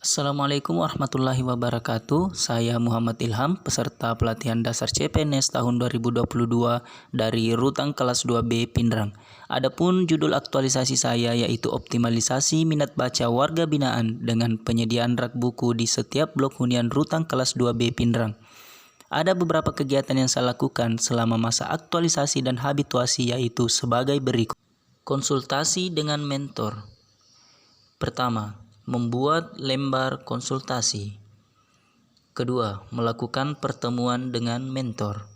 Assalamualaikum warahmatullahi wabarakatuh. Saya Muhammad Ilham, peserta pelatihan dasar CPNS tahun 2022 dari Rutan kelas 2B Pindrang. Adapun judul aktualisasi saya yaitu optimalisasi minat baca warga binaan dengan penyediaan rak buku di setiap blok hunian Rutan kelas 2B Pindrang. Ada beberapa kegiatan yang saya lakukan selama masa aktualisasi dan habituasi yaitu sebagai berikut. Konsultasi dengan mentor. Pertama, membuat lembar konsultasi. Kedua, melakukan pertemuan dengan mentor.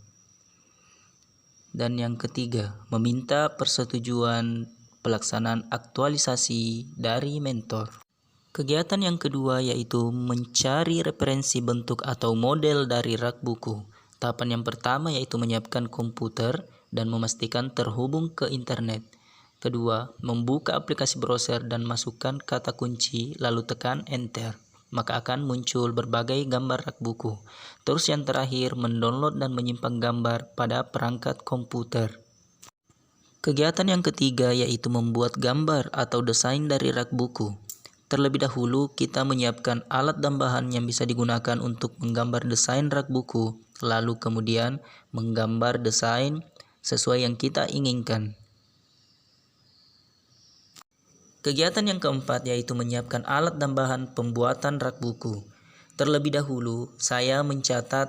Dan yang ketiga, meminta persetujuan pelaksanaan aktualisasi dari mentor. Kegiatan yang kedua yaitu mencari referensi bentuk atau model dari rak buku. Tahapan yang pertama yaitu menyiapkan komputer dan memastikan terhubung ke internet. Kedua, membuka aplikasi browser dan masukkan kata kunci lalu tekan enter. Maka akan muncul berbagai gambar rak buku. Terus yang terakhir, mendownload dan menyimpan gambar pada perangkat komputer. Kegiatan yang ketiga yaitu membuat gambar atau desain dari rak buku. Terlebih dahulu kita menyiapkan alat dan bahan yang bisa digunakan untuk menggambar desain rak buku. Lalu kemudian menggambar desain sesuai yang kita inginkan. Kegiatan yang keempat yaitu menyiapkan alat dan bahan pembuatan rak buku. Terlebih dahulu, saya mencatat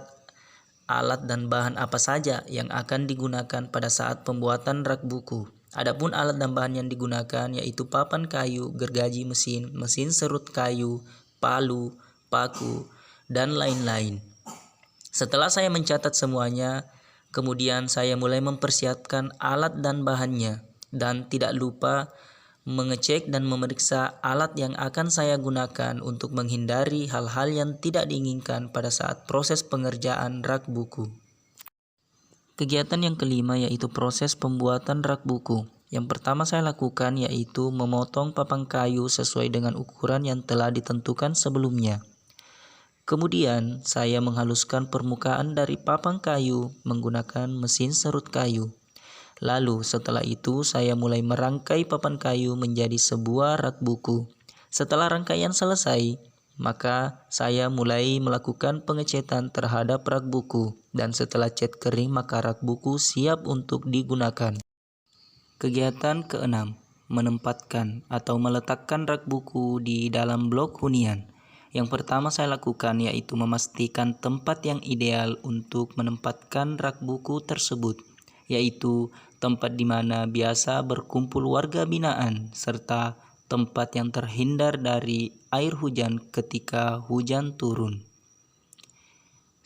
alat dan bahan apa saja yang akan digunakan pada saat pembuatan rak buku. Adapun alat dan bahan yang digunakan yaitu papan kayu, gergaji mesin, mesin serut kayu, palu, paku, dan lain-lain. Setelah saya mencatat semuanya, kemudian saya mulai mempersiapkan alat dan bahannya. Dan tidak lupa mengecek dan memeriksa alat yang akan saya gunakan untuk menghindari hal-hal yang tidak diinginkan pada saat proses pengerjaan rak buku. Kegiatan yang kelima yaitu proses pembuatan rak buku. Yang pertama saya lakukan yaitu memotong papan kayu sesuai dengan ukuran yang telah ditentukan sebelumnya. Kemudian saya menghaluskan permukaan dari papan kayu menggunakan mesin serut kayu. Lalu setelah itu saya mulai merangkai papan kayu menjadi sebuah rak buku. Setelah rangkaian selesai, maka saya mulai melakukan pengecetan terhadap rak buku. Dan setelah cat kering maka rak buku siap untuk digunakan. Kegiatan keenam, menempatkan atau meletakkan rak buku di dalam blok hunian. Yang pertama saya lakukan yaitu memastikan tempat yang ideal untuk menempatkan rak buku tersebut, yaitu tempat di mana biasa berkumpul warga binaan serta tempat yang terhindar dari air hujan ketika hujan turun.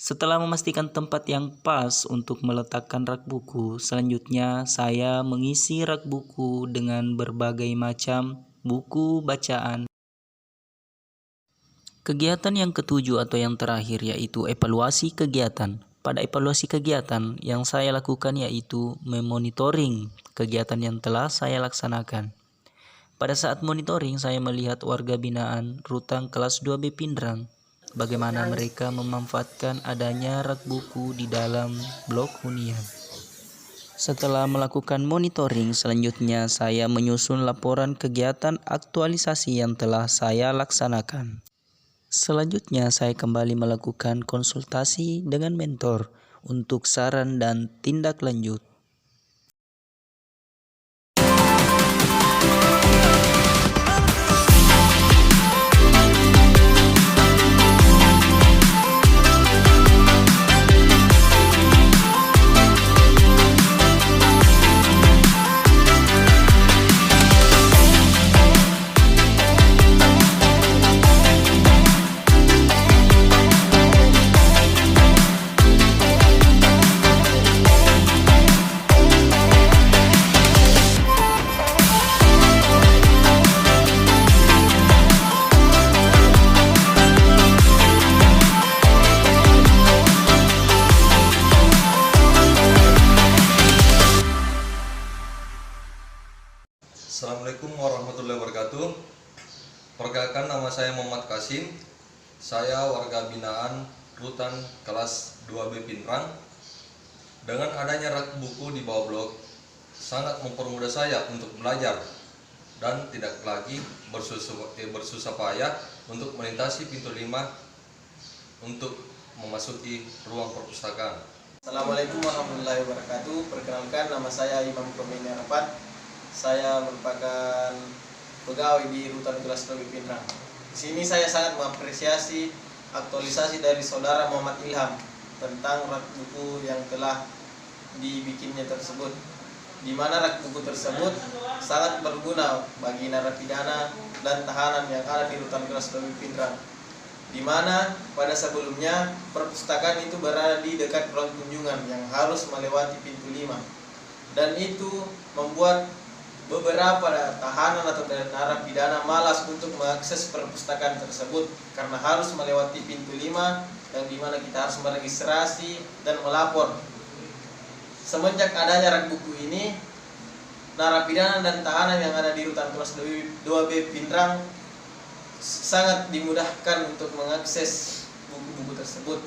Setelah memastikan tempat yang pas untuk meletakkan rak buku, selanjutnya saya mengisi rak buku dengan berbagai macam buku bacaan. Kegiatan yang ketujuh atau yang terakhir yaitu evaluasi kegiatan. Pada evaluasi kegiatan yang saya lakukan yaitu memonitoring kegiatan yang telah saya laksanakan. Pada saat monitoring saya melihat warga binaan Rutan kelas 2B Pindrang bagaimana mereka memanfaatkan adanya rak buku di dalam blok hunian. Setelah melakukan monitoring, selanjutnya saya menyusun laporan kegiatan aktualisasi yang telah saya laksanakan. Selanjutnya saya kembali melakukan konsultasi dengan mentor untuk saran dan tindak lanjut. Assalamualaikum warahmatullahi wabarakatuh. Perkenalkan, nama saya Muhammad Kasim. Saya warga binaan Rutan kelas 2B Pindrang. Dengan adanya rak buku di bawah blok, sangat mempermudah saya untuk belajar dan tidak lagi bersusah payah untuk melintasi pintu 5 untuk memasuki ruang perpustakaan. Assalamualaikum warahmatullahi wabarakatuh. Perkenalkan, nama saya Imam Komini Arafat. Saya merupakan pegawai di Rutan Kelas Lobi Pindrang. Di sini saya sangat mengapresiasi aktualisasi dari saudara Muhammad Ilham tentang rak buku yang telah dibikinnya tersebut, di mana rak buku tersebut sangat berguna bagi narapidana dan tahanan yang ada di Rutan Kelas Lobi Pindrang, di mana pada sebelumnya perpustakaan itu berada di dekat ruang kunjungan yang harus melewati pintu 5, dan itu membuat beberapa tahanan atau narapidana malas untuk mengakses perpustakaan tersebut karena harus melewati pintu 5 yang dimana kita harus meregistrasi dan melapor. Semenjak adanya rak buku ini, narapidana dan tahanan yang ada di Rutan Kelas 2B Pindrang sangat dimudahkan untuk mengakses buku-buku tersebut.